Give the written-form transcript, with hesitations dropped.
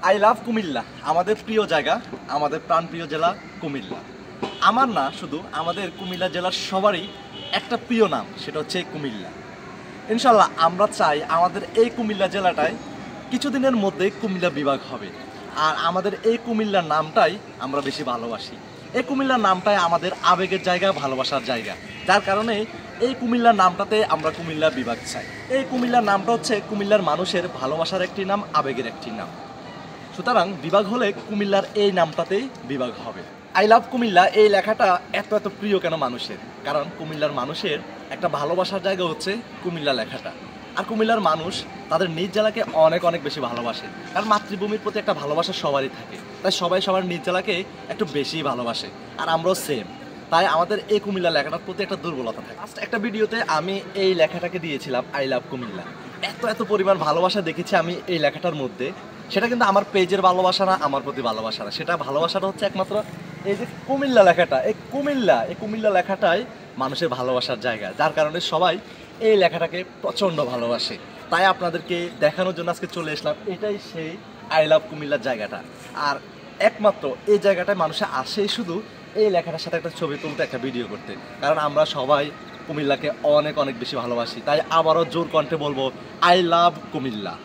I love Comilla, আমাদের প্রিয় জায়গা, আমাদের প্রাণপ্রিয় জেলা কুমিল্লা। আমার না, শুধু আমাদের কুমিল্লা জেলার সবারই একটা প্রিয় নাম, সেটা হচ্ছে কুমিল্লা। ইনশাল্লাহ আমরা চাই আমাদের এই কুমিল্লা জেলাটায় কিছুদিনের মধ্যে কুমিল্লা বিভাগ হবে। আর আমাদের এই কুমিল্লার নামটাই আমরা বেশি ভালোবাসি। এই কুমিল্লার নামটাই আমাদের আবেগের জায়গা, ভালোবাসার জায়গা, যার কারণে এই কুমিল্লার নামটাতে আমরা কুমিল্লা বিভাগ চাই। এই কুমিল্লার নামটা হচ্ছে কুমিল্লার মানুষের ভালোবাসার একটি নাম, আবেগের একটি নাম। সুতরাং বিভাগ হলে কুমিল্লার এই নামটাতেই বিভাগ হবে। আই লাভ কুমিল্লা এই লেখাটা এত এত প্রিয় কেন মানুষের? কারণ কুমিল্লার মানুষের একটা ভালোবাসার জায়গা হচ্ছে কুমিল্লা লেখাটা। আর কুমিল্লার মানুষ তাদের নিজ জেলাকে অনেক অনেক বেশি ভালোবাসে, কারণ মাতৃভূমির প্রতি একটা ভালোবাসা সবারই থাকে, তাই সবাই সবার নিজ জেলাকে একটু বেশি ভালোবাসে। আর আমরাও সেম, তাই আমাদের এই কুমিল্লা লেখাটার প্রতি একটা দুর্বলতা থাকে। লাস্ট একটা ভিডিওতে আমি এই লেখাটাকে দিয়েছিলাম আই লাভ কুমিল্লা। এত এত পরিমাণ ভালোবাসা দেখেছি আমি এই লেখাটার মধ্যে। সেটা কিন্তু আমার পেজের ভালোবাসা না, আমার প্রতি ভালোবাসা না, সেটা ভালোবাসাটা হচ্ছে একমাত্র এই যে কুমিল্লা লেখাটা। এই কুমিল্লা লেখাটাই মানুষের ভালোবাসার জায়গা, যার কারণে সবাই এই লেখাটাকে প্রচণ্ড ভালোবাসে। তাই আপনাদেরকে দেখানোর জন্য আজকে চলে আসলাম। এটাই সেই আই লাভ কুমিল্লার জায়গাটা। আর একমাত্র এই জায়গাটায় মানুষে আসে শুধু এই লেখাটার সাথে একটা ছবি তুলতে, একটা ভিডিও করতে, কারণ আমরা সবাই কুমিল্লাকে অনেক অনেক বেশি ভালোবাসি। তাই আবারও জোর কণ্ঠে বলবো, আই লাভ কুমিল্লা।